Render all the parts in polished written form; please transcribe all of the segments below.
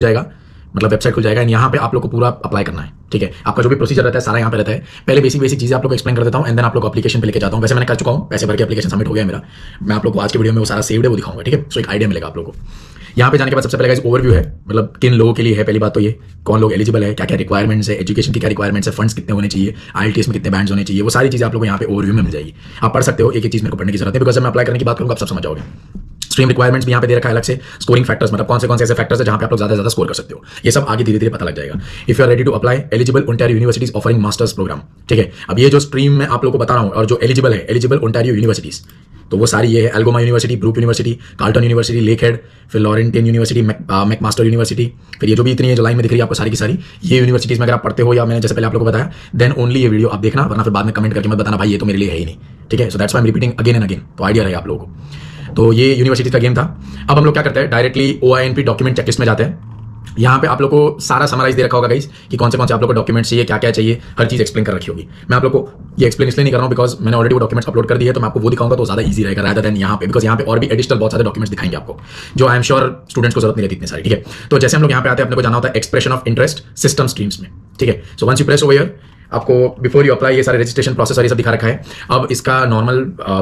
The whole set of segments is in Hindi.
जाएगा, मतलब वेबसाइट खुल जाएगा एंड यहाँ पे आप लोग को पूरा अप्लाई करना है। ठीक है, आपका जो भी प्रोसीजर रहता है सारा यहाँ पे रहता है। पहले बेसिक चीजें आप लोग को एक्सप्लेन कर देता हूँ एंड देन आप लोग एप्लीकेशन पे लेके जाता हूँ। वैसे मैंने कर चुका हूँ, पैसे भर के एप्लीकेशन सबमिट हो गया मेरा। मैं आप लोग को आज के वीडियो में वो सारा सेव्ड है वो दिखाऊंगा। ठीक है, सो एक आइडिया मिलेगा आप लोग को। यहाँ पे जाने के बाद सबसे पहले गाइस ओवरव्यू है, मतलब किन लोगों के लिए है। पहली बात तो ये कौन लोग एलिजिबल है, क्या क्या रिक्वायरमेंट्स है, एजुकेशन की क्या रिक्वायरमेंट्स है, फंड्स कितने होने चाहिए, IELTS में कितने बैंड्स होने चाहिए, वो सारी चीजें आप लोग को यहाँ पे ओवरव्यू में मिल जाएगी। आप पढ़ सकते हो, एक चीज मेरे को पढ़ने की जरूरत है बिकॉज मैं अप्लाई करने की बात करूँगा आप सब समझ जाओगे। स्ट्रीम रिक्वायरमेंट्स भी यहाँ पे दे रखा है अलग से। स्कोरिंग फैक्टर्स मतलब कौन से ऐसे फैक्टर्स है जहाँ पे आप लोग ज्यादा स्कोर कर सकते हो, ये सब आगे धीरे धीरे पता लग जाएगा। If you are ready to apply, eligible Ontario universities offering masters program. ठीक है, अब ये जो स्ट्रीम में आप लोग को बता रहा हूँ और जो एलिजिबल है, एलिजिबल ओंटारियो यूनिवर्सिटीज, तो वो सारी ये है Algoma university, Brock university, Carleton university, Lakehead, फिर लॉरेंटाइन यूनिवर्सिटी, मैकमास्टर यूनिवर्सिटी, फिर ये जो भी इतनी है जो लाइन में दिख रही है आपको सारी की सारी ये यूनिवर्सिटीज में अगर आप पढ़ते हो या मैंने जैसे पहले आप लोगों को बताया देन ओनली ये वीडियो आप देखना, वरना फिर बाद में कमेंट करके मत बताना भाई ये तो मेरे लिए है ही नहीं। ठीक है, so that's why I am repeating again and again, तो आइडिया रहे आप लोगों को। तो ये यूनिवर्सिटी का गेम था। अब हम लोग क्या करते हैं, डायरेक्टली OINP डॉक्यूमेंट चेकलिस्ट में जाते हैं। यहाँ पे आप लोग को सारा समराइज दे रखा होगा गाइस कि कौन से आप लोग को डॉक्यूमेंट्स चाहिए, क्या क्या चाहिए, हर चीज एक्सप्लेन कर रखी होगी। मैं आप लोग को ये एक्सप्लेन इसलिए नहीं कर रहा हूँ बिकॉज मैंने ऑलरेडी वो डॉक्यूमेंट्स अपलोड कर दिए है, तो मैं आपको वो दिखाऊंगा तो ज्यादा इजी रहेगा रादर देन यहाँ पे, बिकॉज यहाँ पे और भी एडिशनल बहुत सारे डॉक्यूमेंट्स दिखाएंगे आपको जो आई एम श्योर स्टूडेंट्स को जरूरत नहीं रहती इतनी सारी। ठीक है, तो जैसे हम लोग यहाँ पे आते हैं अपने को जाना होता है expression of interest system streams में। ठीक है, so once you press over here आपको बिफोर यू अप्लाई ये सारे रजिस्ट्रेशन प्रोसेस और ये सब दिखा रखा है। अब इसका नॉर्मल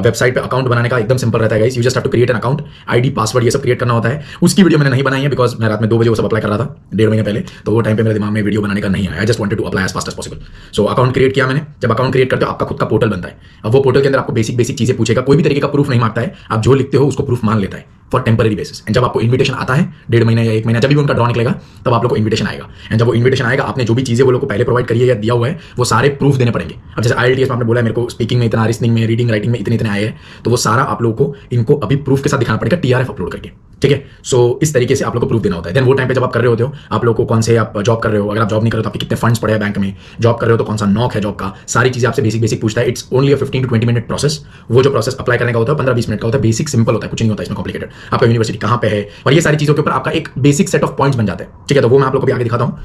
वेबसाइट पे अकाउंट बनाने का एकदम सिंपल रहता है guys, you just have to create an account, ID password ये सब क्रिएट करना होता है। उसकी वीडियो मैंने नहीं बनाई है बिकॉज मैं रात में 2 बजे वो सब अप्लाई कर रहा था 1.5 महीने पहले, तो वो टाइम पे मेरे दिमाग में वीडियो बनाने का नहीं आया। I just wanted to apply as fast as possible. So account create किया मैंने। जब अकाउंट क्रिएट करते हो आपका खुद का पोर्टल बनता है। अब वो पोर्टल के अंदर आपको बेसिक चीजें पूछेगा, कोई भी तरीके का प्रूफ नहीं मांगता है, आप जो लिखते हो उसको प्रूफ मान लेता है फॉर टेम्पररी बेसिस। एंड जब आपको इन्विटेशन आता है 1.5 महीने या 1 महीना जब भी उनका ड्रॉ निकलेगा तब आप लोग को इन्विटेशन आएगा। एंड जब वो इन्विटेशन आएगा आपने जो भी चीजें वो लोग को पहले प्रोवाइड करी है या दिया हुआ है वो सारे प्रूफ देने पड़ेंगे। अब जैसे IELTS में आपने बोला मेरे को स्पीकिंग में इतना, लिसनिंग में, रीडिंग राइटिंग में इतने आए हैं, तो वो सारा आप लोगों को इनको अभी प्रूफ के साथ दिखाना पड़ेगा TRF अपलोड करके। ठीक है, सो इस तरीके से आप लोग को प्रूफ देना होता है। देन वो टाइम पे जब आप कर रहे होते हो आप लोग को कौन से आप जॉब कर रहे हो, अगर आप जॉब नहीं कर रहे हो तो आपके कितने फंड्स पड़े हैं बैंक में, जॉब कर रहे हो तो कौन सा नॉक है जॉब का, सारी चीजें आपसे बेसिक पूछता है। It's only 15 to 20 minute process. वो जो प्रोसेस अप्लाई करने का होता है 15-20 मिनट का होता है, बेसिक सिंपल होता है, कुछ नहीं होता है इसमें कॉम्प्लिकेटेड। आपका यूनिवर्सिटी कहाँ पे है और ये सारी चीजों के ऊपर आपका एक बेसिक सेट ऑफ पॉइंट्स बन जाते हैं। ठीक है, तो वो मैं आप लोग को भी आगे दिखाता हूँ।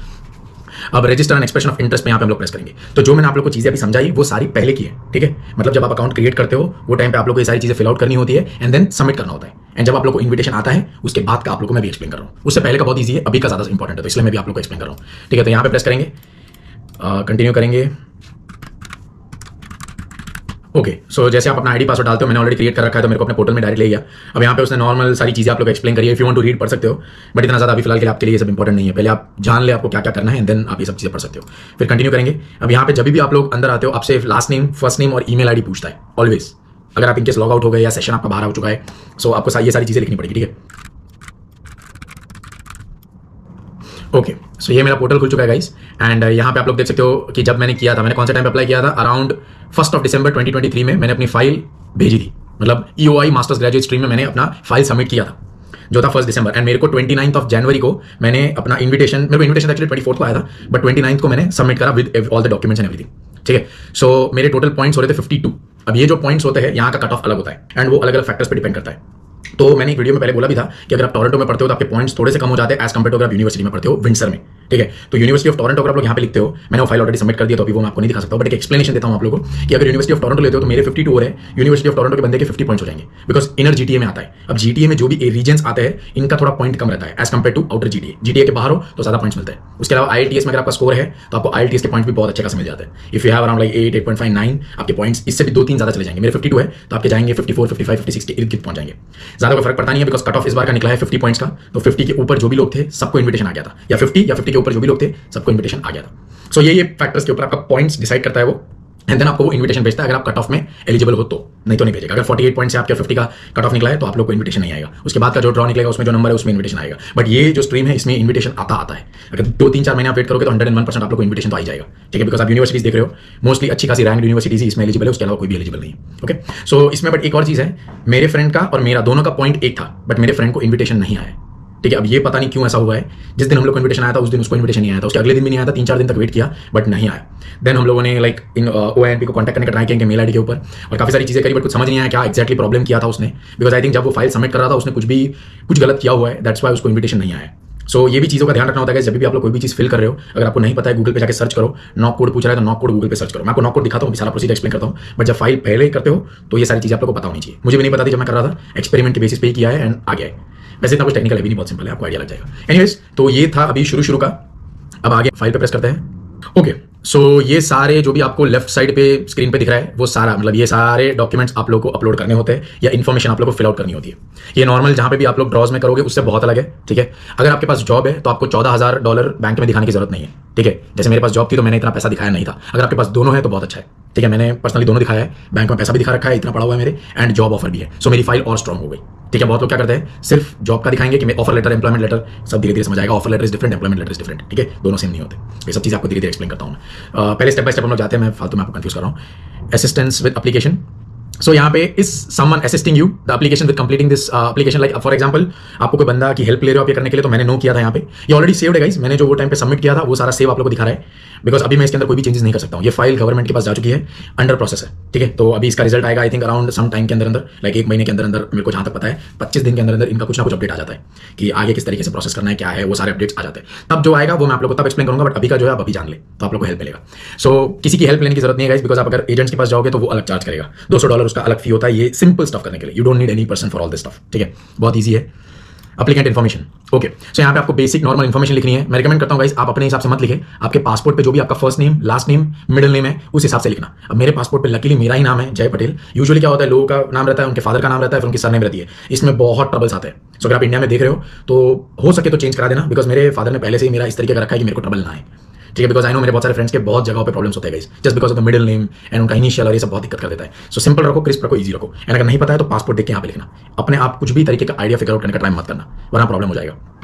अब register and expression of interest में यहाँ पे हम लोग प्रेस करेंगे। तो जो मैंने आप लोग को चीजें अभी समझाई वो सारी पहले की है। ठीक है, मतलब जब आप अकाउंट क्रिएट करते हो वो टाइम पे आप लोग को ये सारी चीजें फिल आउट करनी होती है एंड देन सबमिट करना होता है। एंड जब आप लोग को इन्विटेशन आता है उसके बाद का आप लोग को मैं भी एक्सप्लेन कर रहा हूँ। उससे पहले का बहुत ईजी है, अभी का ज्यादा इंपॉर्टेंट है, तो इसलिए मैं भी आप लोग को एक्सप्लेन कर रहा हूँ। ठीक है, तो यहाँ पे प्रेस करेंगे, कंटिन्यू करेंगे। ओके, सो जैसे आप अपना ID पासवर्ड डालते हो, मैंने ऑलरेडी क्रिएट कर रखा है तो मेरे को अपने पोर्टल में डायरेक्ट ले गया। अब यहाँ पे उसने नॉर्मल सारी चीजें आप लोग एक्सप्लेन करिए, if you want to read पढ़ सकते हो, बट इतना ज्यादा अभी फिलहाल के लिए आपके लिए ये सब इंपॉर्टेंट नहीं है। पहले आप जान ले आपको क्या क्या करना है एंड देन आप ये सब चीजें पढ़ सकते हो। फिर कंटिन्यू करेंगे। अब यहाँ पे जब भी आप लोग अंदर आते हो आपसे लास्ट नेम, फर्स्ट नेम और ईमेल ID पूछता है ऑलवेज। अगर आप इनकेस लॉग आउट हो गए या सेशन आपका बाहर हो चुका है, सो आपको ये सारी चीजें लिखनी पड़ेगी। ठीक है, ओके, सो ये मेरा पोर्टल खुल चुका है गाइस एंड यहाँ पे आप लोग देख सकते हो कि जब मैंने किया था, मैंने कौन सा टाइम पे अप्लाई किया था, अराउंड 1 दिसंबर 2023 में मैंने अपनी फाइल भेजी थी। मतलब EOI मास्टर्स ग्रेजुएट स्ट्रीम में मैंने अपना फाइल सबमिट किया था जो था 1 दिसंबर। एंड मेरे को 29 जनवरी को मैंने अपना इन्विटेशन, मेरे को इन्विटेशन एक्चुअली 24 को आया था बट 29 को मैंने सबमिट करा with all the documents and everything. ठीक है, सो मेरे टोटल पॉइंट्स हो रहे थे 52। अब ये जो पॉइंट्स होते हैं यहाँ का कट ऑफ अलग होता है एंड वो अलग अलग फैक्टर्स पे डिपेंड करता है। तो मैंने एक वीडियो में पहले बोला भी था कि अगर आप टोरंटो में पढ़ते हो तो आपके पॉइंट्स थोड़े से कम हो जाते हैं एज कंपेयर टू अगर आप यूनिवर्सिटी में पढ़ते हो विंडसर में। ठीक है, तो यूनिवर्सिटी ऑफ टोरंटो अगर आप लोग यहाँ पे लिखते हो, मैंने वो फाइल ऑलरेडी सबमिट कर दिया तो अभी वो मैं आपको नहीं दिखा सकता, बट एक एक्सप्लेनेशन देता हूँ आप लोगों को कि अगर यूनिवर्सिटी ऑफ टोरंटो लेते हो तो मेरे 52 हो रहे हैं, यूनिवर्सिटी ऑफ टोरंटो के बंदे के 50 पॉइंट्स हो जाएंगे बिकॉज इनर GTA में आता है। अब GTA में जो भी रीजन्स आते हैं इनका थोड़ा पॉइंट कम रहता है as compare to outer GTA के बाहर हो तो ज्यादा पॉइंट्स मिलते हैं। उसके अलावा IELTS में अगर आपका स्कोर है तो आपको IELTS के पॉइंट भी बहुत अच्छे खासे मिल जाते हैं। If you have around like 8, 8.5, 9 आपके पॉइंट्स इससे भी 2-3 ज्यादा चले जाएंगे। मेरे 52 है तो आपके जाएंगे 54, 55, 56 के इर्द गिर्द पहुंच जाएंगे। ज्यादा कोई फर्क पड़ता नहीं है बिकॉज कट ऑफ इस बार का निकला है 50 पॉइंट्स का, तो 50 के ऊपर जो भी लोग थे सबको इन्विटेशन आ गया था, या 50 के ऊपर जो भी लोग थे सबको इन्विटेशन आ गया था। सो ये फैक्टर्स के ऊपर आपका पॉइंट्स डिसाइड करता है वो, एंड देन आपको वो इन्विटेशन भेजता है अगर आप कट ऑफ में एलिजिबल हो तो, नहीं तो नहीं भेजेगा। अगर 48 पॉइंट से आपके 50 का कट ऑफ निकला है तो आप लोग को इन्विटेशन नहीं आएगा। उसके बाद का जो ड्रॉ निकलेगा उसमें जो नंबर है उसमें इन्विटेशन आएगा। बट ये जो स्ट्रीम है इसमें इन्विटेशन आता है। अगर 2-3-4 महीने आप वेट करोगे तो 101% आप लोग को इन्विटेशन तो आ जाएगा। ठीक है, बिकॉज आप यूनिवर्सिटीज देख रहे हो, मोस्टली अच्छी खासी रैंक यूनिवर्सिटीज ही इसमें एलिजिबल है, उसके अलावा कोई भी एलिजिबल नहीं है। ओके, सो इसमें बट एक और चीज है, मेरे फ्रेंड का और मेरा दोनों का पॉइंट एक था बट मेरे फ्रेंड को इन्विटेशन नहीं आया। ठीक है, अब ये पता नहीं क्यों ऐसा हुआ है। जिस दिन हम लोग को इन्विटेशन आया था उस दिन उसको इन्विटेशन नहीं आया था, उसके अगले दिन भी नहीं आया था, 3-4 दिन तक वेट किया बट नहीं आया। देन हम लोगों ने लाइक इन OINP को कॉन्टैक्ट करने का ट्राई किया मेल ID के ऊपर और काफी सारी चीजें करी बट कुछ समझ नहीं आया क्या एक्जैक्टली प्रॉब्लम किया था उसने, बिकॉज आई थिंक जब वो फाइल सबमिट कर रहा था उसने कुछ गलत किया हुआ है, दैट्स वाई उसको इन्विटेशन नहीं आया। सो ये भी चीज़ों का ध्यान रखना होता है जब भी आप लोग कोई भी चीज़ फिल कर रहे हो, अगर आपको नहीं पता है गूगल पे जाकर सर्च करो, नॉक कोड पूछ रहा है तो नॉक कोड गूगल पे सर्च करो। मैं आपको नॉक कोड दिखाता हूँ, सारा प्रोसीजर एक्सप्लेन करता हूँ, बट जब फाइल पहले करते हो तो ये सारी चीज़ें आप लोग को पता होनी चाहिए। मुझे भी नहीं पता थी जब मैं कर रहा था, एक्सपेरिमेंट के बेसिस पे ही किया है एंड आ गया है। वैसे इतना कुछ टेक्निकल है भी नहीं, बहुत सिंपल है, आपको आइडिया लग जाएगा। एनीवेज, तो ये था अभी शुरू का। अब आगे फाइल पे प्रेस करते हैं। ओके, सो ये सारे जो भी आपको लेफ्ट साइड पे स्क्रीन पे दिख रहा है वो सारा मतलब ये सारे डॉक्यूमेंट्स आप लोग को अपलोड करने होते हैं या इन्फॉर्मेशन आप लोग को फिल आउट करनी होती है। ये नॉर्मल जहां पे भी आप लोग ड्रॉज में करोगे उससे बहुत अलग है, ठीक है। अगर आपके पास जॉब है तो आपको $14,000 बैंक में दिखाने की जरूरत नहीं है, ठीक है। जैसे मेरे पास जॉब थी तो मैंने इतना पैसा दिखाया नहीं था। अगर आपके पास दोनों है तो बहुत अच्छा है, ठीक है। मैंने पर्सनली दोनों दिखाया है, बैंक में पैसा भी दिखा रखा है, इतना पड़ा हुआ है मेरे, एंड जॉब ऑफर भी है। सो मेरी फाइल और स्ट्रॉन्ग हो गई, ठीक है। बहुत लोग क्या करते हैं, सिर्फ जॉब का दिखाएंगे कि मैं ऑफर लेटर, एम्प्लॉयमेंट लेटर, सब धीरे धीरे समझ आएगा। Offer letter is different, employment letter is different, ठीक है। दोनों सेम नहीं होते। ये सब चीज़ आपको धीरे धीरे एक्सप्लेन करता हूँ मैं। पहले स्टेप बाय स्टेप हम लोग जाते हैं, मैं फालतू में आपको कंफ्यूज कर रहा हूँ। Assistance with application. सो यहाँ पे is someone assisting you the application with completing this application. Like for example आपको कोई बंदा की हेल्प ले रहे हो आप ये करने के लिए, तो मैंने नो किया था यहाँ पे, ये ऑलरेडी सेव्ड है गाइस। मैंने जो वो टाइम पे सबमिट किया था वो सारा सेव आप लोगों को दिखा रहा है, बिकॉज अभी मैं इसके अंदर कोई भी चेंजेस नहीं कर सकता हूँ। ये फाइल गवर्नमेंट के पास जा चुकी है, अंडर प्रोसेस है, ठीक है। तो अभी इसका रिजल्ट आएगा I think around some time के अंदर, लाइक 1 महीने के अंदर मेरे को जहाँ तक पता है 25 दिन के अंदर इनका कुछ ना कुछ अपडेट आ जाता है कि आगे किस तरीके से प्रोसेस करना है, क्या है, वो सारे अपडेट्स आ जाते हैं। तब जो आएगा वो मैं आप लोग को तब एक्सप्लेन करूंगा, बट अभी का जो है आप अभी जान ले तो आप लोग को हेल्प मिलेगा। सो किसी की हेल्प लेने की जरूरत नहीं है गाइस, बिकॉज आप अगर एजेंट्स के पास जाओगे तो वो अलग चार्ज करेगा, $200 उसका अलग फी होता है। ये सिंपल स्टफ करने के लिए, you don't need any person for all this stuff, ठीक है। बहुत ईजी है। Applicant information, okay. सो यहाँ पे आपको बेसिक नॉर्मल इन्फॉर्मेशन लिखनी है। मैं रिकमेंड करता हूँ गाइस आप अपने हिसाब से मत लिखे, आपके पासपोर्ट पे जो भी आपका first name, last name, middle name है उस हिसाब से लिखना। अब मेरे पासपोर्ट पे लकीली मेरा ही नाम है, जय पटेल। यूजुअली क्या होता है, लोगों का नाम रहता है, उनके फादर का नाम रहता है, फिर उनकी सरनेम रहती है, इसमें बहुत ट्रबल्स आते हैं। सो अगर आप इंडिया में देख रहे हो तो हो सके तो चेंज करा देना, बिकॉज मेरे फादर ने पहले से ही मेरा इस तरीके का रखा है कि मेरे को ट्रबल ना आए, ठीक है। बिकॉज आई नो मेरे बहुत सारे फ्रेंड्स के बहुत जगहों पे प्रॉब्लम्स होते हैं guys, just because of the middle name and उनका इनिशियल, और ये सब बहुत दिक्कत कर देता है। सो सिंपल रखो, क्रिस्प रखो, इजी रखो। एंड अगर नहीं पता है तो पासपोर्ट देख के यहाँ पे लिखना। अपने आप कुछ भी तरीके का आइडिया फिगर आउट करने का ट्राई मत करना, वरना प्रॉब्लम हो जाएगा।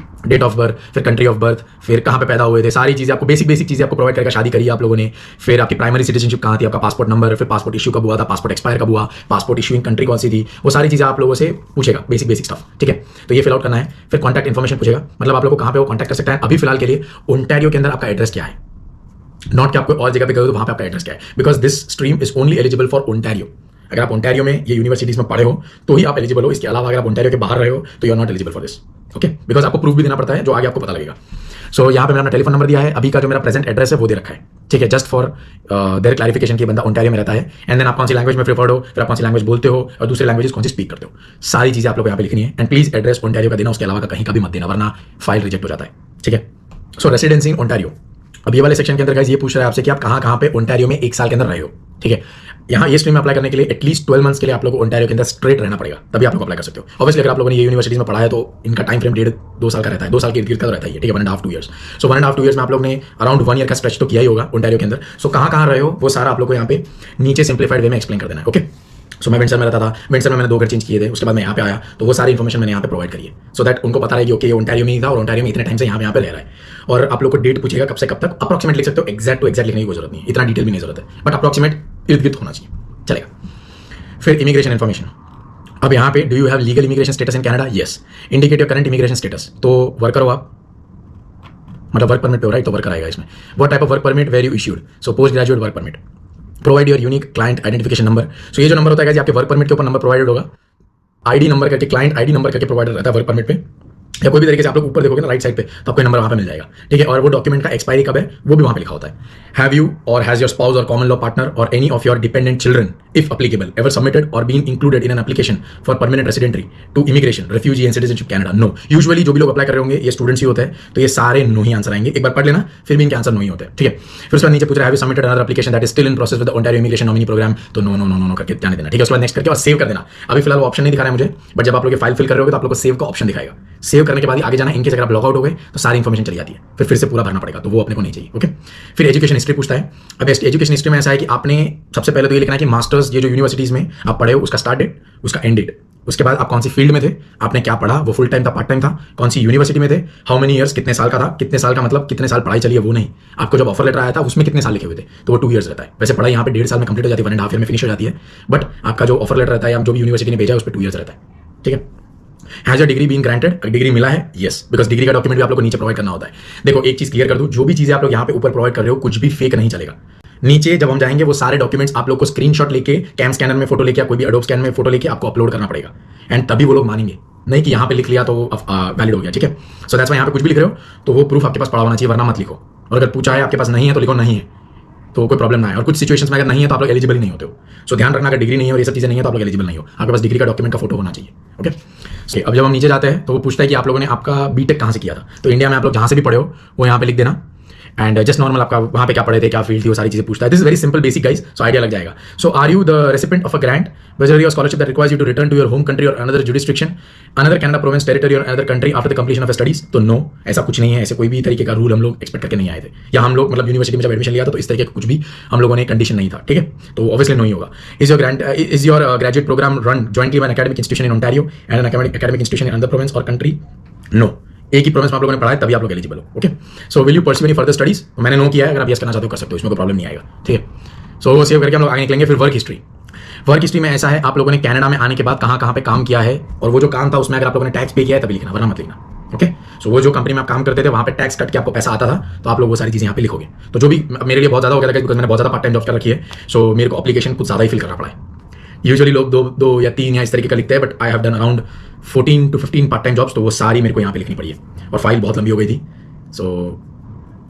डेट ऑफ बर्थ, फिर कंट्री ऑफ बर्थ, फिर कहाँ पे पैदा हुए थे, सारी चीज़ें आपको बेसिक चीज़ें आपको प्रोवाइड करेगा। शादी करी आप लोगों ने, फिर आपकी प्राइमरी सिटीजनशिप कहाँ थी, आपका पासपोर्ट नंबर, फिर पासपोर्ट इशू कब हुआ था, पासपोर्ट एक्सपायर कब हुआ, पासपोर्ट इशूइंग कंट्री कौन सी थी, वो सारी चीज़ें आप लोगों से पूछेगा, बेसिक स्टफ, ठीक है। तो ये फिल आउट करना है। फिर कॉन्टैक्ट इन्फॉर्मेशन पूछेगा, मतलब आप लोग को कहाँ पे वो कॉन्टैक्ट कर सकता है। अभी फिलहाल के लिए ओंटारियो के अंदर आपका एड्रेस क्या है, नॉट कि आपको और जगह पे गए तो वहाँ पे आपका एड्रेस क्या है, because this stream is only eligible for Ontario. अगर आप ओंटारियो में ये यूनिवर्सिटीज में पढ़े हो तो ही आप एलिजिबल हो, इसके अलावा अगर आप ओंटारियो के बाहर रहे हो तो you are not eligible for this, okay. Because आपको प्रूफ भी देना पड़ता है, जो आगे आपको पता लगेगा। सो यहाँ पे मैंने अपना टेलीफोन नंबर दिया है, अभी का जो मेरा प्रेजेंट एड्रेस है वो दे रखा है, ठीक है, जस्ट फॉर देयर क्लैरिफिकेशन की बंदा ओंटारियो में रहता है। एंड देन आप कौन सी लैंग्वेज में प्रेफर्ड हो, फिर आप कौन सी लैंग्वेज बोलते हो और दूसरे लैंग्वेजेस कौन सी स्पीक करते हो, सारी चीज़ें आप लोग यहाँ पे लिखनी है। एंड प्लीज एड्रेस ओंटारियो का देना, उसके अलावा का कहीं का भी मत देना, वरना फाइल रिजेक्ट हो जाता है, ठीक है। सो रेसिडेंसी इन ओंटारियो, अब ये वाले सेक्शन के अंदर गाइस ये पूछ रहा है आपसे कि आप कहाँ पे ओंटारियो में 1 साल के अंदर रहे हो, ठीक है। यहाँ ये स्ट्रीम में अप्लाई करने के लिए एटलीस्ट 12 मंथ्स के लिए आप लोगों को ओंटारियो के अंदर स्ट्रेट रहना पड़ेगा, तभी आप लोग अप्लाई कर सकते हो। ऑब्वियसली अगर आप लोगों ने ये यूनिवर्सिटीज में पढ़ा है तो इनका टाइम फ्रेम 1.5-2 साल का रहता है, 2 साल के इर्द-गिर्द का रहता है, ठीक है, 1.5-2 ईयर्स। सो 1.5-2 ईयर्स में आप लोग ने अराउंड 1 ईयर का स्ट्रेच तो किया ही होगा ओंटारियो के अंदर। सो कहाँ रहे हो वो सारा आप लोग को यहाँ पे नीचे सिंप्लीफाइड वे में एक्सप्लेन कर देना है, ओके। सो मैं विंडसर में रहता था, विंडसर में मैंने 2 घर चेंज किए थे, उसके बाद मैं यहाँ पे आया, तो वो सारी इन्फॉर्मेशन मैंने यहाँ पे प्रोवाइड करी है, सो दैट उनको पता है कि ओके ये ओंटारियो में ही था और ओंटारियो में इतने टाइम से यहाँ पे रह रहा है। और आप लोग को डेट पूछेगा कब से कब तक, अप्रॉक्सीमेट लिख सकते हो, एग्जैक्ट लिखने की कोई जरूरत नहीं, इतना डिटेल भी नहीं जरूरत है, बट अप्रॉक्सीमेट इर्द-गिर्द होना चाहिए, चलेगा। फिर इमिग्रेशन इन्फॉर्मेशन, अब यहाँ पे do you have legal immigration status in Canada, yes, indicate your current immigration status. तो वर्कर हो आप, मतलब वर्क परमिट पे हो, राइट, तो वर्कर आएगा इसमें। What type of work permit were you issued, so post graduate work permit. Provide your unique client identification number, so ये जो नंबर होता है आपके वर्क परमिट के ऊपर नंबर प्रोवाइडेड होगा, आईडी नंबर करके, क्लाइंट आईडी नंबर करके प्रोवाइडेड रहता है वर्क परमिट पे, या कोई भी तरीके से आप लोग ऊपर देखोगे ना राइट साइड पे तो आपको नंबर वहाँ पे मिल जाएगा, ठीक है। और वो डॉक्यूमेंट का एक्सपायरी कब है वो भी वहाँ पे लिखा होता है। Have you or has your spouse or common law partner or any of your dependent children if applicable ever submitted or been included in an application for permanent residency to immigration refugee and citizenship Canada, no. Usually जो भी लोग अप्लाई कर रहे होंगे ये स्टूडेंट्स ही होते हैं, तो ये सारे नो ही आंसर आएंगे, एक बार पढ़ लेना, फिर भी इनके आंसर नो ही होते हैं, ठीक है। फिर उसके बाद नीचे पूछ रहा है have you submitted another application that is still in process with the Ontario immigration nominee program, तो नो नो नो नो करके जाने देना, ठीक है। उसके बाद नेक्स्ट करके और सेव कर देना। अभी फिलहाल वो ऑप्शन नहीं दिखा रहा है मुझे, बट जब आप लोग फाइल फिल कर रहे होगे तो आप लोग को सेव का ऑप्शन दिखाएगा। सेव करने के बाद आगे जाना, इनके अगर आप लॉग आउट हो गए तो सारी इन्फॉर्मेशन चली जाती है, फिर से पूरा भरना पड़ेगा, तो वो अपने को नहीं चाहिए, ओके। फिर एजुकेशन हिस्ट्री पूछता है। अब एजुकेशन हिस्ट्री में ऐसा है कि आपने सबसे पहले तो ये लिखना है कि मास्टर्स ये जो यूनिवर्सिटीज में आप पढ़े हो उसका स्टार्ट डेट, उसका एंड डेट, उसके बाद आप कौन सी फील्ड में थे, आपने क्या पढ़ा, वो फुल टाइम था पार्ट टाइम था, कौन सी यूनिवर्सिटी में थे, हाउ मेनी ईयर्स, कितने साल का था, कितने साल का मतलब कितने साल पढ़ाई चली है वो नहीं, आपको जब ऑफर लेटर आया था उसमें कितने साल लिखे हुए थे, तो वो 2 ईयर्स रहता है। वैसे पढ़ाई यहाँ पे 1.5 साल में कंप्लीट हो जाती है, 1.5 ईयर में फिनिश हो जाती है, बट आपका जो ऑफर लेटर रहता है या जो भी यूनिवर्सिटी ने भेजा है उस पर 2 ईयर्स रहता है, ठीक है। Has a degree been granted, degree मिला है, यस, बिकॉज डिग्री का डॉक्यूमेंट भी आप लोग को नीचे प्रोवाइड करना होता है। देखो एक चीज क्लियर कर दूं, जो भी चीजें आप लोग यहाँ पे ऊपर प्रोवाइड कर रहे हो कुछ भी फेक नहीं चलेगा। नीचे जब हम जाएंगे वो सारे डॉक्यूमेंट्स आप लोग को स्क्रीनशॉट लेके कैम स्कैनर में फोटो लेके या कोई भी एडोब स्कैन में फोटो लेके आपको अपलोड करना पड़ेगा, एंड तभी वो लोग मानेंगे, नहीं कि यहाँ पे लिख लिया तो वैलिड हो गया, ठीक है। सो दैट्स व्हाई यहाँ पे कुछ भी लिख रहे हो तो वो प्रूफ आपके पास पड़ा होना चाहिए, वरना मत लिखो। और अगर पूछा है आपके पास नहीं है तो लिखो नहीं है, तो कोई प्रॉब्लम ना है। और कुछ सिचुएशंस में अगर नहीं है तो आप लोग एलिजिबल ही नहीं होते हो। सो ध्यान रखना, अगर डिग्री नहीं है और ये सब चीज़ें नहीं है तो आप लोग एलिजिबल नहीं हो। आपके पास डिग्री का डॉक्यूमेंट का फोटो होना चाहिए। ओके, अब जब हम नीचे जाते हैं तो वो पूछता है कि आप लोगों ने आपका बीटेक कहाँ से किया था। तो इंडिया में आप लोग जहाँ से भी पढ़े हो वो यहाँ पे लिख देना। एंड जस्ट नॉर्मल आपका वहाँ पे क्या पढ़े थे, क्या फील्ड थी, वो सारी चीजें पूछता है। This is very simple basic guys, so idea लग जाएगा। So are you the recipient of a grant, whether your scholarship that requires you to return to your home country or another jurisdiction, another Canada province, territory or another country after the completion of your studies? तो नो, ऐसा कुछ नहीं है। ऐसे कोई भी तरीके का रूल हम लोग एक्सपेक्ट करके नहीं आए थे, या हम लोग मतलब यूनिवर्सिटी में जब एडमिशन लिया था तो इस तरीके का कुछ भी हम लोगों ने कंडीशन नहीं था। ठीक है, तो ऑब्वियसली नो ही होगा। Is your graduate program run jointly by an academic institution in Ontario and an academic institution in another province or country? No, एक ही प्रोविंस में आप लोगों ने पढ़ा है तभी आप लोग एलिजिबल हो। Okay, so will you pursue any further studies? तो मैंने नो किया है, अगर आप यस करना चाहते हो कर सकते हो, इसमें कोई प्रॉब्लम नहीं आएगा। ठीक है, सो वो सेव करके हम लोग आगे निकलेंगे। फिर वर्क हिस्ट्री। वर्क हिस्ट्री में ऐसा है, आप लोगों ने कनाडा में आने के बाद कहाँ कहाँ पे काम किया है, और वो जो काम था उसमें अगर आप लोगों ने टैक्स पे किया है तभी लिखना, वरना मत लिखना। ओके, सो वो जो कंपनी में आप काम करते थे वहाँ पे टैक्स कट के आपको पैसा आता था, तो आप लोग वो सारी चीज़ें यहाँ पे लिखोगे। तो जो भी मेरे लिए बहुत ज़्यादा हो गया था, बिकॉज मैंने बहुत ज़्यादा पार्ट टाइम जॉब कर रखी है, सो मेरे को एप्लीकेशन कुछ ज़्यादा ही फिल करना पड़ा है। यूजुअली लोग दो या तीन या इस तरीके का लिखते हैं, but I have done around 14 to 15 part time jobs, तो वो सारी मेरे को यहाँ पे लिखनी पड़ी है, और फाइल बहुत लंबी हो गई थी। सो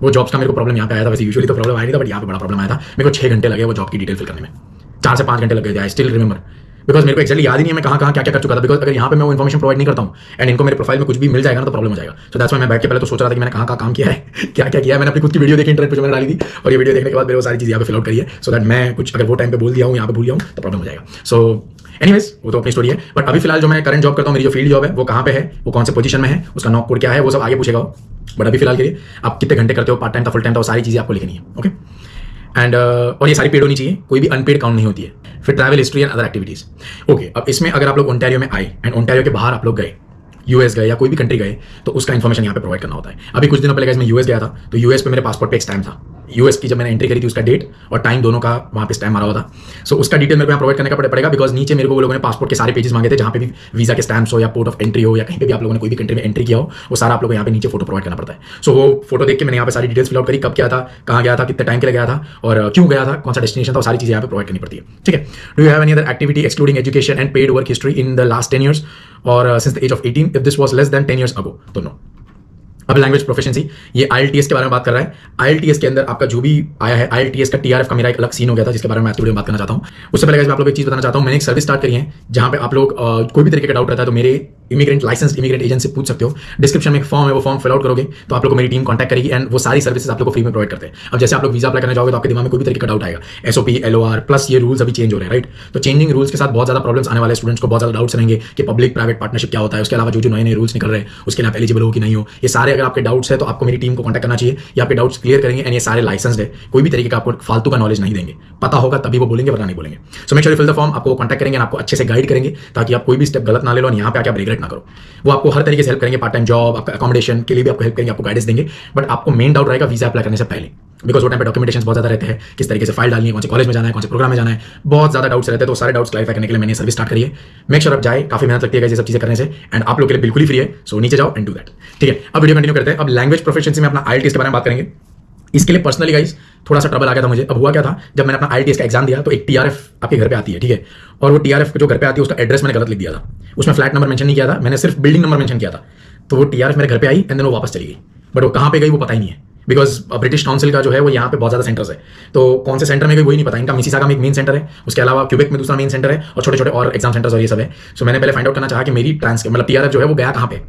वो जॉब्स का मेरे को प्रॉब्लम यहाँ पे आया था। वैसे यूजुअली तो प्रॉब्लम आया नहीं था, बट यहाँ पे बड़ा प्रॉब्लम आया था। मेरे को 6 घंटे लगे वो जॉब की डिटेल फिल करने में, 4 से 5 घंटे लग गए थे। आई स्टिल रिमेंबर, बिकॉज मेरे को एक्चुअली याद ही नहीं है मैं कहाँ कहाँ क्या क्या कर चुका था। बिकॉज अगर यहाँ पे मैं वो इन्फॉर्मेशन प्रोवाइड नहीं करता हूँ एंड इनको मेरे प्रोफाइल में कुछ भी मिल जाएगा ना तो प्रॉब्लम हो जाएगा। सो दैट्स व्हाई मैं बैठ के पहले तो सोच रहा था कि मैंने कहाँ कहाँ काम किया है, क्या क्या किया है। मैंने अपनी खुद की वीडियो देखी, इंटरनेट पर जो मैंने डाली थी, और ये वीडियो देखने के बाद मेरे वो सारी चीज़ यहाँ पे फिल आउट करी है, सो दैट मैं कुछ अगर वो टाइम पे बोल दिया हूँ, यहाँ पे भूल गया हूँ तो प्रॉब्लम हो जाएगा। सो एनीवेज, वो तो अपनी स्टोरी है। बट अभी फिलहाल जो मैं करंट जॉब करता हूँ, मेरी जो फील्ड जॉब है वो कहाँ पे है, वो कौन से पोजीशन में है, उसका नॉक कोड क्या है, वो सब आगे पूछेगा। बट अभी फिलहाल के लिए आप कितने घंटे करते हो, पार्ट टाइम था, फुल टाइम था, वो सारी चीज़ें आपको लिखनी है। ओके, एंड और ये सारी पेड होनी चाहिए, कोई भी अनपेड काउंट नहीं होती है। फिर travel history and other activities. Okay, अब इसमें अगर आप लोग ओंटारियो में आए एंड ओंटारियो के बाहर आप लोग गए, यूएस गए या कोई भी कंट्री गए, तो उसका इन्फॉर्मेशन यहाँ पे प्रोवाइड करना होता है। अभी कुछ दिनों पहले मैं यूएस गया था, तो यूएस पे मेरे पासपोर्ट पे एक स्टैम्प था। यूएस की जब मैंने एंट्री करी थी उसका डेट और टाइम दोनों का वहाँ पे स्टैम्प मारा हुआ था। सो उसका डिटेल मेरे को यहाँ प्रोवाइड करने का पड़ेगा, बिकॉज नीचे मेरे को वो लोगों ने पासपोर्ट के सारे पेजेस मांगे थे, जहाँ पे भी वीजा के स्टैम्प्स हो या पोर्ट ऑफ एंट्री हो या कहीं पे भी आप लोगों ने कोई भी कंट्री में एंट्री किया हो, वो सारा आप लोगों को यहाँ पे नीचे फोटो प्रोवाइड करना पड़ता है। सो वो फोटो देख के मैंने यहाँ पे सारी डिटेल्स फिल आउट करी, कब क्या था, कहाँ गया था, कितने टाइम के लिए गया था और क्यों गया था, कौन सा डेस्टिनेशन था, वो सारी चीज़ें यहाँ पे प्रोवाइड करनी पड़ती है। ठीक है, do you have any other activity excluding education and paid work history in the last 10 years or since the age of 18 if this was less than 10 years ago? तो नो। अब लैंग्वेज प्रोफिशिएंसी, ये IELTS के बारे में बात कर रहा है। IELTS के अंदर आपका जो भी आया है, IELTS का TRF का मेरा एक अलग सीन हो गया था, जिसके बारे में मैं वीडियो में बात करना चाहता हूँ। उससे पहले मैं आप लोग एक चीज बताना चाहता हूँ, मैंने एक सर्विस स्टार्ट करी है जहाँ पे आप लोग कोई भी तरीके का डाउट रहता है तो मेरे इमिग्रेंट लाइसेंस इमिग्रेंट एजेंट से पूछ सकते हो। डिस्क्रिप्शन में एक फॉर्म है, वो फॉर्म फिल आउट करोगे तो आप लोग को मेरी टीम कॉन्टैक्ट करेगी एंड वो सारी सर्विसेज आप लोग को फ्री में प्रोवाइड करते हैं। अब जैसे आप लोग वीजा अप्लाई करने जाओगे तो आपके दिमाग में कोई भी तरीके का डाउट आएगा, SOP LOR प्लस ये रूल्स अभी चेंज हो रहे हैं, राइट? तो चेंजिंग रूल्स के साथ बहुत ज्यादा प्रॉब्लम्स आने वाले स्टूडेंट्स को, बहुत ज्यादा डाउट्स रहेंगे कि पब्लिक प्राइवेट पार्टनरशिप क्या होता है, उसके अलावा जो नए नए रूल्स निकल रहे हैं उसके लिए आप एलिजिबल हो कि नहीं हो, ये सारे अगर आपके डाउट्स है तो आपको मेरी टीम को कॉन्टैक्ट करना चाहिए। ये आपके डाउट्स क्लियर करेंगे एंड ये सारे लाइसेंस्ड है, कोई भी तरीके का आपको फालतू का नॉलेज नहीं देंगे, पता होगा तभी वो बोलेंगे वरना नहीं बोलेंगे। So make sure you fill the form, आपको कॉन्टैक्ट करेंगे, आपको अच्छे से गाइड करेंगे ताकि आप कोई भी स्टेप गलत ना ले लो और यहाँ पे आके आप रिग्रेट ना करो। वो आपको हर तरीके से हेल्प करेंगे, पार्ट टाइम जॉब, आपका अकोमोडेशन के लिए भी आपको हेल्प करेंगे, आपको गाइडेंस देंगे। बट आपको मेन डाउट रहेगा वीजा अप्लाई करने से पहले, बिकॉज वो टाइम पे डॉक्यूमेंटेशन बहुत ज्यादा रहते हैं, किस तरीके से फाइल डालनी है, कौन से कॉलेज में जाना है, कौन से प्रोग्राम में जाना है, बहुत ज्यादा डाउट्स रहते हैं। तो सारे डाउट्स क्लैरिफाई करने के लिए मैंने सर्विस स्टार्ट करी है। मेक श्योर आप जाए, काफी मेहनत लगती है ये सब चीजें करने से एंड आप लोग के लिए बिल्कुल ही फ्री है। सो नीचे जाओ एंड डू दैट। ठीक है, अब वीडियो कंटिन्यू करते हैं। अब लैंग्वेज प्रोफिशिएंसी में अपना IELTS के बारे में बात करेंगे। इसके लिए पर्सनली गाइस थोड़ा सा ट्रबल आ गया था मुझे। अब हुआ क्या था, जब मैंने अपना IELTS का एग्जाम दिया तो एक TRF आपके घर पे आती है, ठीक है, और वो TRF जो घर पे आती है उसका एड्रेस मैंने गलत लिख दिया था, उसमें फ्लैट नंबर मेंशन नहीं किया था, मैंने सिर्फ बिल्डिंग नंबर मेंशन किया था। तो वो TRF मेरे घर पे आई एंड देन वो वापस चली गई, बट वो कहाँ पे गई वो पता ही नहीं है, बिकॉज ब्रिटिश काउंसिल का जो है वो यहाँ पे बहुत ज्यादा सेंटर्स है, तो कौन से सेंटर में गई वही नहीं पता। इनका मिसिसागा में एक मेन सेंटर है, उसके अलावा क्यूबेक में दूसरा मेन सेंटर है और छोटे छोटे और एग्जाम सेंटर्स और ये सब है। सो मैंने पहले फाइंड आउट करना चाहा कि मेरी मतलब TRF जो है वो गया कहाँ पे।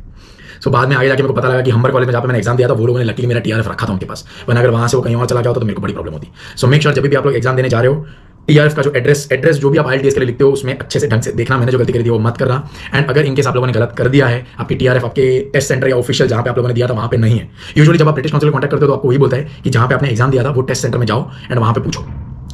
सो बाद में आगे जाके मेरे को पता लगा कि हम्बर कॉलेज में जहाँ पे मैंने एग्जाम दिया था वो लोगों ने लकीली मेरा TRF रखा था उनके पास, वरना अगर वहाँ से वो कहीं और चला गया होता तो मेरे को बड़ी प्रॉब्लम होती। सो मेक श्योर जब भी आप लोग एग्जाम देने जा रहे हो, TRF का जो एड्रेस जो भी आप IELTS के लिए लिखते हो उसमें अच्छे से ढंग से देखना, मैंने जो गलती करी थी वो मत करना। एंड अगर इनकेस आप लोगों ने गलत कर दिया है, आपकी TRF आपके टेस्ट सेंटर या ऑफिशियल जहाँ पे आप लोगों ने दिया था वहाँ पे नहीं है। यूजुअली जब आप ब्रिटिश काउंसिल कॉन्टैक्ट करते हो तो आपको वही बोलता है कि जहाँ पे आपने एग्जाम दिया था वो टेस्ट सेंटर में जाओ एंड वहाँ पे पूछो।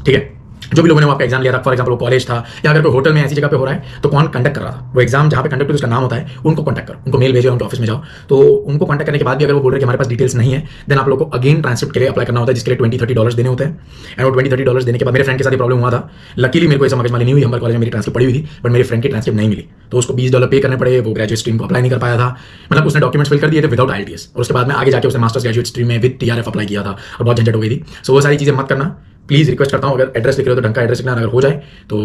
ठीक है, जो भी लोगों ने वहाँ पे एग्जाम लिया था, फॉर एग्जाम्पल वो कॉलेज था या अगर कोई होटल में ऐसी जगह पे हो रहा है तो कौन कंडक्ट कर रहा था वो एग्जाम, जहाँ पे कंडक्ट उसका नाम होता है, उनको कॉन्टैक्ट करो, उनको मेल भेजो, उनके ऑफिस में जाओ। तो उनको कॉन्टैक्ट करने के बाद भी अगर वो बोल रहे हैं कि हमारे पास डिटेल्स नहीं है, देन आप लोग को अगेन ट्रांसक्रिप्ट के लिए अप्लाई करना होता है, जिसके लिए $20-30 देने होते हैं। एंड वो $20-30 देने के बाद मेरे फ्रेंड के साथ प्रॉब्लम हुआ था। लकीली मेरे को ऐसा मगजमारी नहीं हुई, हमारे कॉलेज में मेरी ट्रांसक्रिप्ट पड़ी हुई थी, बट मेरे फ्रेंड की ट्रांसक्रिप्ट नहीं मिली, तो उसको $20 पे करने पड़े। वो ग्रेजुएट स्ट्रीम को अप्लाई नहीं कर पाया था, मतलब उसने डॉक्यूमेंट्स फिल कर दिए थे विदाउट IELTS, और उसके बाद में आगे जाके उसने मास्टर्स ग्रेजुएट स्ट्रीम में विद TRF अप्लाई किया था और बहुत झंझट हो गई थी। सो वो सारी चीजें मत करना, प्लीज रिक्वेस्ट करता हूँ। अगर एड्रेस लिख रहे हो तो ढंग का एड्रेस लिखना, अगर हो जाए तो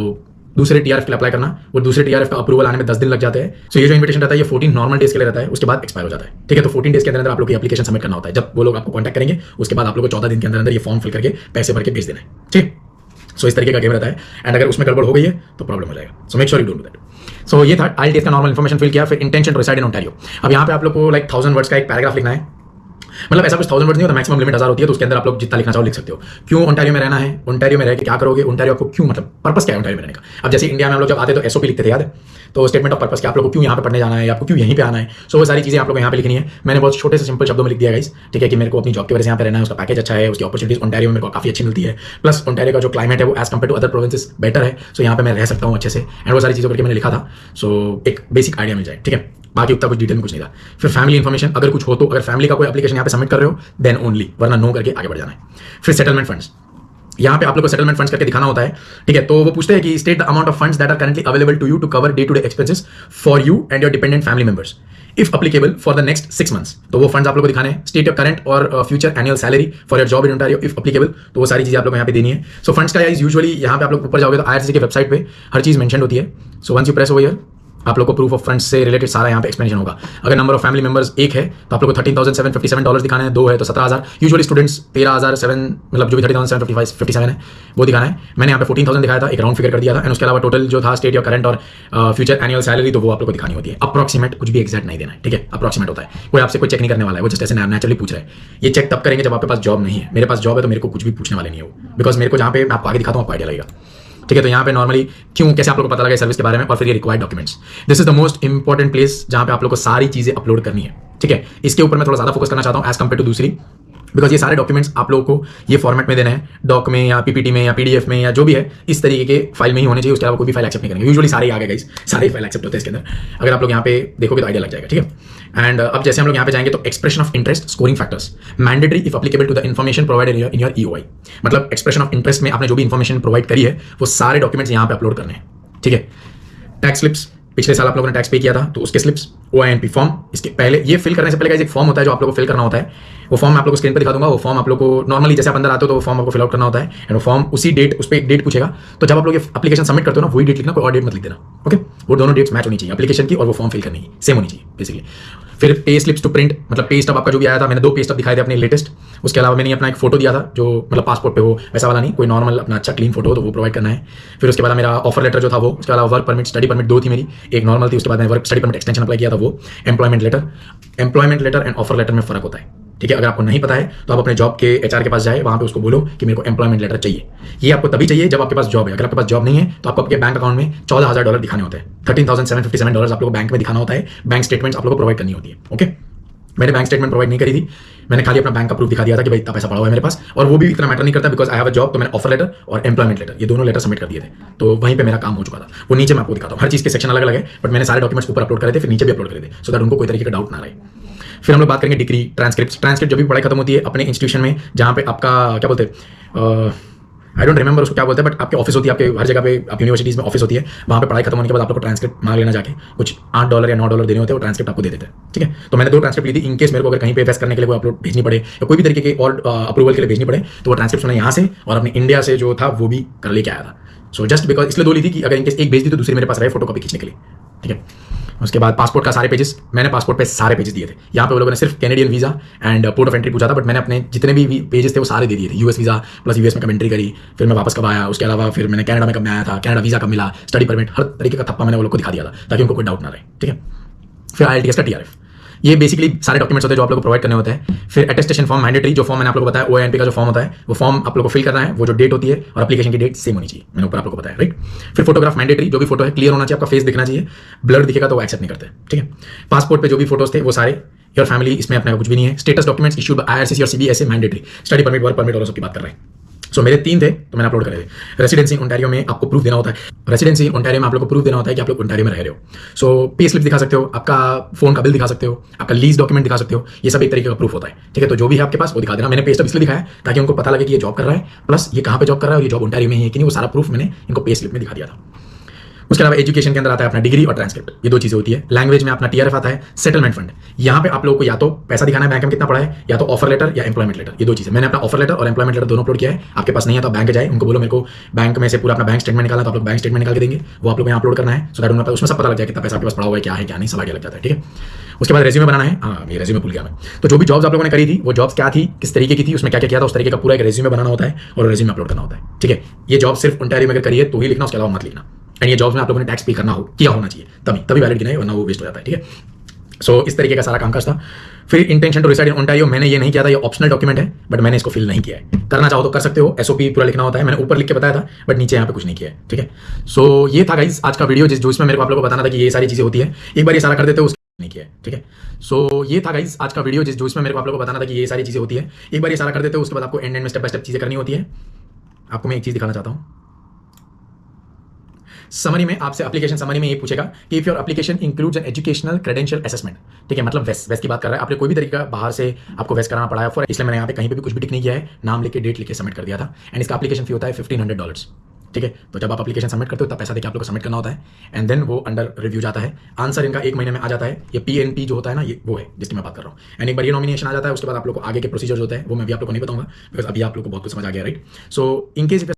दूसरे टीआरएफ के लिए अप्लाई करना, वो दूसरे टीआरएफ का अप्रूवल आने में 10 दिन लग जाते हैं। सो ये जो इन्विटेशन रहता है ये 14 नॉर्मल डेज के लिए रहता है, उसके बाद एक्सपायर हो जाता है। ठीक है, तो 14 डेज के अंदर आप लोग की एप्लीकेशन सबमिट करना होता है। जब वो लोग आपको कॉन्टैक्ट करेंगे उसके बाद आप लोग को 14 दिन के अंदर ये फॉर्म फिल करके पैसे भर के भेज देना है। ठीक, सो इस तरीके का गेम रहता है। एंड अगर उसमें गड़बड़ हो गई है तो प्रॉब्लम हो जाएगा। So make sure you don't do that. So ये था IELTS का नॉर्मल इन्फॉर्मेशन फिल किया। फिर intention to reside in Ontario. अब यहाँ पे आप लोग को लाइक 1000 वर्ड्स का एक पैराग्राफ लिखना है। मतलब ऐसा कुछ 1000 वर्ड्स नहीं होता, मैक्सिमम लिमिट 1000 होती है, तो उसके अंदर आप लोग जितना लिखना चाहो लिख सकते हो। क्यों ओंटारियो में रहना है, ओंटारियो में रह के क्या करोगे, ओंटारियो आपको क्यों, मतलब पर्पस क्या है ओंटारियो में रहने का। अब जैसे इंडिया में हम लोग जब आते तो SOP लिखते थे, याद है, तो स्टेटमेंट ऑफ पर्पस क्या, आप लोग को क्यों यहाँ पे पढ़ने जाना है, आपको क्यों यहीं पे आना है। सो वो सारी चीजें आप लोग यहाँ पे लिखनी है। मैंने बहुत छोटे से सिंपल शब्दों में लिख दिया गाइस, ठीक है, कि मेरे को अपनी जॉब की वजह से यहाँ पे रहना है, उसका पैकेज अच्छा है, उसकी अपॉर्चुनिटीज ओंटारियो में मेरे को काफी अच्छी मिलती है, प्लस ओंटारियो का जो क्लाइमेट है वो as compare to other provinces better है। सो यहाँ पे मैं रह सकता हूँ अच्छे से, एंड वो सारी चीजों करके मैंने लिखा था। सो एक बेसिक आइडिया मिल जाए, ठीक है, बाकी उतना कुछ डिटेल में कुछ नहीं था। फिर फैमिली इन्फॉर्मेशन, अगर कुछ हो तो, अगर फैमिली का कोई एप्लीकेशन यहाँ पे सबमिट कर रहे हो देन ओनली, वरना नो करके आगे बढ़ जाना है। फिर सेटलमेंट फंड्स, यहाँ पे आप लोग को सेटलमेंट फंड्स करके दिखाना होता है। ठीक है, तो वो पूछते हैं कि state the amount of funds that are currently available to you to cover day to day expenses for you and your dependent family members if applicable for the next 6 months। तो वो फंड्स आप लोग को दिखाने हैं। स्टेट योर करंट और future annual salary for your job in Ontario if applicable. तो वो सारी चीजें आप लोग यहाँ पे देनी है। सो फंड्स का यूजुअली यहाँ पे आप लोग ऊपर जाओगे तो IRCC की वेबसाइट पे हर चीज मेंशन होती है। So once you press over here आप लोग को प्रूफ ऑफ फंड्स से रिलेटेड सारा यहाँ पे एक्सप्लेनेशन होगा। अगर नंबर ऑफ फैमिली मेंबर्स 1 है तो आप लोग को $13,757 दिखाना है, 2 है तो 17,000, यूजुअली स्टूडेंट्स 13,007, मतलब जो भी 13,757 है वो दिखाना है। मैंने यहाँ पे 14,000 दिखाया था, एक राउंड फिगर कर दिया था। एंड उसके अलावा टोटल जो था स्टेट योर करंट और फ्यूचर एनुअल सैलरी, तो वो आप लोग को दिखानी होती है। अप्रॉक्सीमेट, कुछ भी एक्जैक्ट नहीं देना है, ठीक है, अप्रॉक्सीमेट होता है। कोई आपसे कोई चेक नहीं करने वाला है, वो जस्ट ऐसे नेचुरली पूछ रहा है। ये चेक तब करेंगे जब आपके पास जॉब नहीं है। मेरे पास जॉब है तो मेरे को कुछ भी पूछने वाले नहीं है वो, बिकॉज मेरे को जहाँ पे मैं आपको आगे दिखाता हूँ आपको आइडिया लगेगा। ठीक है, तो यहाँ पे नॉर्मली क्यों, कैसे आप लोगों को पता लगा सर्विस के बारे में, और फिर ये required documents. This is the most important place जहाँ पे आप लोग को सारी चीजें अपलोड करनी है। ठीक है, इसके ऊपर मैं थोड़ा ज्यादा फोकस करना चाहता हूँ एज कम्पेयर टू दूसरी, बिकॉज ये सारे डॉक्यूमेंट्स आप लोगों को ये फॉर्मेट में देना है, डॉक में या PPT में या PDF में या जो भी है, इस तरीके के फाइल में ही होने चाहिए। उसके अलावा कोई भी फाइल एक्सेप्ट नहीं करेंगे। यूजुअली सारे ही आ गए गाइस, सारे फाइल एक्सेप्ट होते हैं इसके अंदर। अगर आप लोग यहाँ पे देखोगे तो आइडिया लग जाएगा। ठीक है, एंड अब जैसे हम लोग यहाँ पे जाएंगे तो expression of interest scoring factors mandatory if applicable to the information provided in your EOI। मतलब एक्सप्रेशन ऑफ इंटरेस्ट में आपने जो भी इन्फॉर्मेशन प्रोवाइड करी है वो सारे डॉक्यूमेंट्स यहाँ पे अपलोड करने हैं। ठीक है, टैक्स स्लिप्स, पिछले साल आप लोगों ने टैक्स पे किया था तो उसके स्लिप्स, OINP फॉर्म, इसके पहले ये फिल करने से पहले एक फॉर्म होता है जो आप लोगों को फिल करना होता है। वो फॉर्म मैं आप लोगों को स्क्रीन पर दिखा दूंगा। वो फॉर्म आप लोगों को नॉर्मली जैसे आप अंदर आते हो तो वो फॉर्म आपको फिल आउट करना होता है, एंड वो फॉर्म उसी डेट, उस पर एक डेट पूछेगा। तो जब आप लोग ये एप्लीकेशन सबमिट करते हो ना, वही डेट लिखना, कोई और डेट मत लिख देना। ओके, वो दोनों डेट्स मैच होनी चाहिए, एप्लीकेशन की और वो फॉर्म फिल करनी सेम होनी चाहिए बेसिकली। फिर पे स्लिप्स टू प्रिंट, मतलब पे स्टब आपका जो भी आया था, मैंने 2 पे स्टब दिखाए थे अपने लेटेस्ट। उसके अलावा मैंने अपना एक फोटो दिया था जो मतलब पासपोर्ट पे हो वैसा वाला नहीं, कोई नॉर्मल अपना अच्छा क्लीन फोटो हो तो वो प्रोवाइड करना है। फिर उसके बाद मेरा ऑफर लेटर जो था वो, उसके अलावा वर्क परमिट, स्टडी परमिट 2 थी मेरी, एक नॉर्मल थी, उसके बाद मैंने work study permit extension apply किया था वो। Employment letter and offer letter में फर्क होता है। ठीक है, अगर आपको नहीं पता है तो आप अपने जॉब के HR के पास जाए, वहां पे उसको बोलो कि मेरे को एम्प्लॉयमेंट लेटर चाहिए। ये आपको तभी चाहिए जब आपके पास जॉब है। अगर आपके पास जॉब नहीं है तो आपको आपके बैंक अकाउंट में $14,000 दिखाने होते हैं। $13,757 आप लोगों को बैंक में दिखाना होता है। बैंक स्टेटमेंट आप लोगों को प्रोवाइड करनी होती है। ओके, मैंने बैंक स्टेटमेंट प्रोवाइड नहीं करी थी, मैंने खाली अपना बैंक का प्रूफ दिखा दिया था कि भाई इतना पैसा पड़ा हुआ है मेरे पास, और वो भी इतना मैटर नहीं करता because I have a job. तो मैंने ऑफर लेटर और एम्प्लॉयमेंट लेटर ये दोनों लेटर सबमिट कर दिए थे, तो वहीं पे मेरा काम हो चुका था। वो नीचे मैं आपको दिखाता हूँ, हर चीज के सेक्शन अलग अलग है, बट मैंने सारे डॉक्यूमेंट्स ऊपर अपलोड करे थे, फिर नीचे भी अपलोड करे थे, सो दैट उनको कोई तरीके का डाउट ना रहे। फिर हम लोग बात करेंगे डिग्री, ट्रांसक्रिप्ट जब भी पढ़ाई खत्म होती है अपने इंस्टीट्यूशन में, जहाँ पे आपका क्या बोलते हैं, आई डोंट रिमेंबर उसको क्या बोलते हैं, बट आपके ऑफिस होती है, आपके हर जगह पे आप यूनिवर्सिटीज में ऑफिस होती है, वहाँ पे पढ़ाई खत्म होने के बाद आप लोग को ट्रांसक्रिप्ट मांग लेना जाके, कुछ $8 या $9 देने होते हैं, वो ट्रांसक्रिप्ट आपको दे देते हैं। ठीक है, तो मैंने 2 ट्रांसक्रिप्ट ली थी, इन केस मेरे को अगर कहीं पे फेस करने के लिए कोई अपलोड भेजनी पड़े या कोई भी तरीके के और अप्रूवल के लिए भेजनी पड़े तो वो ट्रांसक्रिप्ट मैंने यहाँ से और अपने इंडिया से जो था वो भी कर लेके आया था। सो जस्ट बिकॉज इसलिए 2 ली थी कि अगर इनकेस एक भेज दी तो दूसरी मेरे पास रहे फोटो कॉपी खींचने के लिए। ठीक है, उसके बाद पासपोर्ट का सारे पेजेस, मैंने पासपोर्ट पे सारे पेजेस दिए थे। यहाँ पे वो लोगों ने सिर्फ Canadian visa and port of entry पूछा था, बट मैंने अपने जितने भी पेजेस थे वो सारे दे दिए थे। US वीजा प्लस US में कब एंट्री करी, फिर मैं वापस कब आया, उसके अलावा फिर मैंने कनाडा में कब मैं आया था, कनाडा वीजा कब मिला, स्टडी परमिट, हर तरीके का थप्पा मैंने वो लोग को दिखा दिया था ताकि उनको कोई डाउट ना रहे। ठीक है, फिर IELTS का TRF, ये बेसिकली सारे डॉक्यूमेंट्स होते हैं जो आप लोगों को प्रोवाइड करने होते हैं। फिर अटेस्टेशन फॉर्म मैंडेटरी, जो फॉर्म मैंने आप लोगों को बताया OINP का जो फॉर्म होता है वो फॉर्म आप लोगों को फिल करना है, वो जो डेट होती है और एप्लीकेशन की डेट सेम होनी चाहिए, मैंने ऊपर आप लोगों को बताया, राइट। फिर फोटोग्राफ मैंडेटरी, जो भी फोटो है क्लियर होना चाहिए, आपका फेस दिखना चाहिए, ब्लर दिखेगा तो वो एक्सेप्ट नहीं करते। ठीक है, पासपोर्ट पे जो भी फोटोज थे वो सारे, योर फैमिली, इसमें अपना कुछ भी नहीं है। Status documents issued by IRCC और CBSA mandatory, study permit, work permit और सबकी बात कर रहे हैं। सो मेरे 3 थे तो मैंने अपलोड करे थे। रेसिडेंसी इन ओंटारियो में आपको प्रूफ देना होता है, रेसिडेंसी इन ओंटारियो में आप लोग को प्रूफ देना होता है कि आप लोग ओंटारियो में रह रहे हो। सो पे स्लिप दिखा सकते हो, आपका फोन का बिल दिखा सकते हो, आपका लीज डॉक्यूमेंट दिखा सकते हो, ये सब एक तरीके का प्रूफ होता है। ठीक है, तो जो भी है आपके पास वो दिखा देना। मैंने पे स्लिप इसलिए दिखाया ताकि उनको पता लगे कि ये जॉब कर रहा है, प्लस ये कहाँ पे जॉब कर रहा है और ये जॉब ओंटारियो में है कि नहीं, वो सारा प्रूफ मैंने इनको पे स्लिप में दिखा दिया था। उसके अलावा एजुकेशन के अंदर आता है अपना डिग्री और ट्रांसक्रिप्ट, ये दो चीजें होती है। लैंग्वेज में अपना टीआरएफ आता है, सेटलमेंट फंड। यहाँ पे आप लोगों को या तो पैसा दिखाना है बैंक में कितना पड़ा है, या तो ऑफर लेटर या एम्प्लॉयमेंट लेटर, ये दो चीजें। मैंने अपना ऑफर लेटर और एम्प्लॉयमेंट लेटर दोनों अपलोड किया है। आपके पास नहीं है तो बैंक जाए, उनको बोलो मेरे को बैंक में से पूरा अपना बैंक स्टेटमेंट निकालना, तो आप लोग बैंक स्टेटमेंट निकाल के देंगे, वो आप लोग यहाँ अपलोड करना है। सो दैट उनको उसमें सब पता लग जाए कितना पैसा आपके पास पड़ा हुआ है, क्या है क्या नहीं, सब आइडिया लग जाता है, ठीक है। उसके बाद रेज्यूमे बनाना है। हाँ, ये रेज्यूमे भूल गया मैं। तो जो भी जॉब्स आप लोगों ने करी थी, वो जॉब्स क्या थी, किस तरीके की थी, उसमें क्या क्या किया था, उस तरीके का पूरा एक रेज्यूमे बनाना होता है और रेज्यूमे अपलोड करना होता है, ठीक है। ये जॉब सिर्फ ओंटारियो में अगर करिए तो ही लिखना, उसके अलावा मत लिखना। एंड ये जॉब्स में आप लोगों ने टैक्स पे करना हो, किया होना चाहिए, तभी वैलिड गिना है, वरना वो वेस्ट हो जाता है, ठीक है। सो इस तरीके का सारा कामकाज था। फिर intention to reside in Ontario, मैंने ये नहीं किया था, ये ऑप्शनल डॉक्यूमेंट है, बट मैंने इसको फिल नहीं किया है। करना चाहो तो कर सकते हो, एसओपी पूरा लिखना होता है, मैंने ऊपर लिख के बताया था, बट नीचे यहाँ पे कुछ नहीं किया है, ठीक है। सो ये था गाइस आज का वीडियो, जो इसमें मेरे को आप लोगों को बताना था कि ये सारी चीजें होती है। एक बार ये सारा कर देते हो, नहीं किया है, ठीक है। सो ये था गाइस आज का वीडियो, जो इसमें मेरे को आप लोगों को बताना था कि ये सारी चीजें होती है। एक बार ये सारा कर देते हो, उसके बाद आपको एंड में स्टेप बाय स्टेप चीजें करनी होती है। आपको मैं एक चीज दिखाना चाहता हूँ। समरी में आपसे एप्लीकेशन समरी में ये पूछेगा कि if your application includes an educational credential assessment, ठीक है, मतलब वेस्ट की बात कर रहा है। आपने कोई भी तरीका बाहर से आपको वेस्ट कराना पड़ा है फॉर, इसलिए मैंने यहाँ पे कहीं पे भी कुछ भी टिक नहीं किया है, नाम लिख के डेट लिख के सबमिट कर दिया था। एंड इसका एप्लीकेशन फी होता है $1500, ठीक है। तो जब आप एप्लीकेशन सबमिट करते हो तब पैसा देके आप लोग को सबमिट करना होता है, एंड देन वो अंडर रिव्यू जाता है। आंसर इनका 1 महीने में आ जाता है। ये पीएनपी जो होता है ना, ये वो है जिसकी मैं बात कर रहा हूँ। एंड एक बार ये नॉमिनेशन आ जाता है, उसके बाद आप लोग को आगे के प्रोसीजर्स होते हैं, वो मैं भी आप लोग को नहीं बताऊंगा, बिकॉज अभी आप लोग को बहुत कुछ समझ आ गया, राइट। So in case